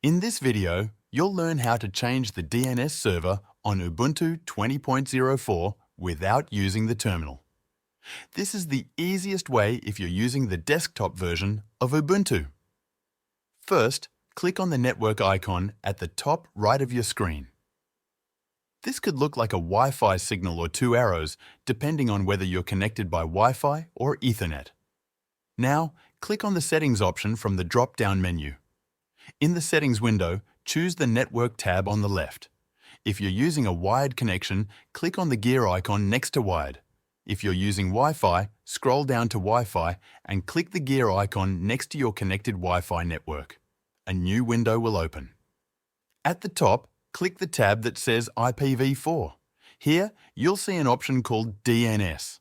In this video, you'll learn how to change the DNS server on Ubuntu 20.04 without using the terminal. This is the easiest way if you're using the desktop version of Ubuntu. First, click on the network icon at the top right of your screen. This could look like a Wi-Fi signal or two arrows, depending on whether you're connected by Wi-Fi or Ethernet. Now, click on the Settings option from the drop-down menu. In the Settings window, choose the Network tab on the left. If you're using a wired connection, click on the gear icon next to Wired. If you're using Wi-Fi, scroll down to Wi-Fi and click the gear icon next to your connected Wi-Fi network. A new window will open. At the top, click the tab that says IPv4. Here, you'll see an option called DNS.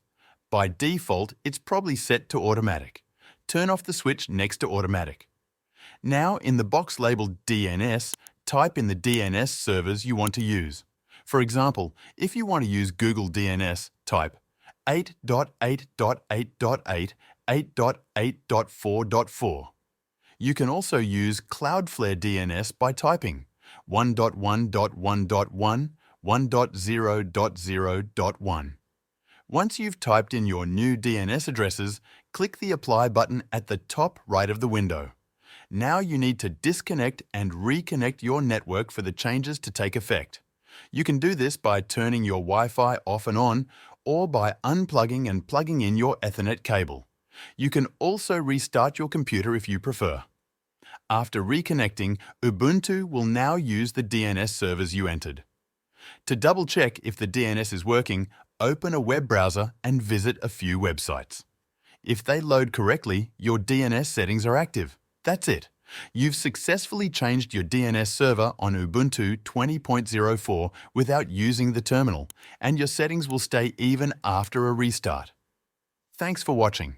By default, it's probably set to automatic. Turn off the switch next to automatic. Now, in the box labeled DNS, type in the DNS servers you want to use. For example, if you want to use Google DNS, type 8.8.8.8, 8.8.4.4. You can also use Cloudflare DNS by typing 1.1.1.1, 1.0.0.1. Once you've typed in your new DNS addresses, click the Apply button at the top right of the window. Now you need to disconnect and reconnect your network for the changes to take effect. You can do this by turning your Wi-Fi off and on, or by unplugging and plugging in your Ethernet cable. You can also restart your computer if you prefer. After reconnecting, Ubuntu will now use the DNS servers you entered. To double-check if the DNS is working, open a web browser and visit a few websites. If they load correctly, your DNS settings are active. That's it. You've successfully changed your DNS server on Ubuntu 20.04 without using the terminal, and your settings will stay even after a restart. Thanks for watching.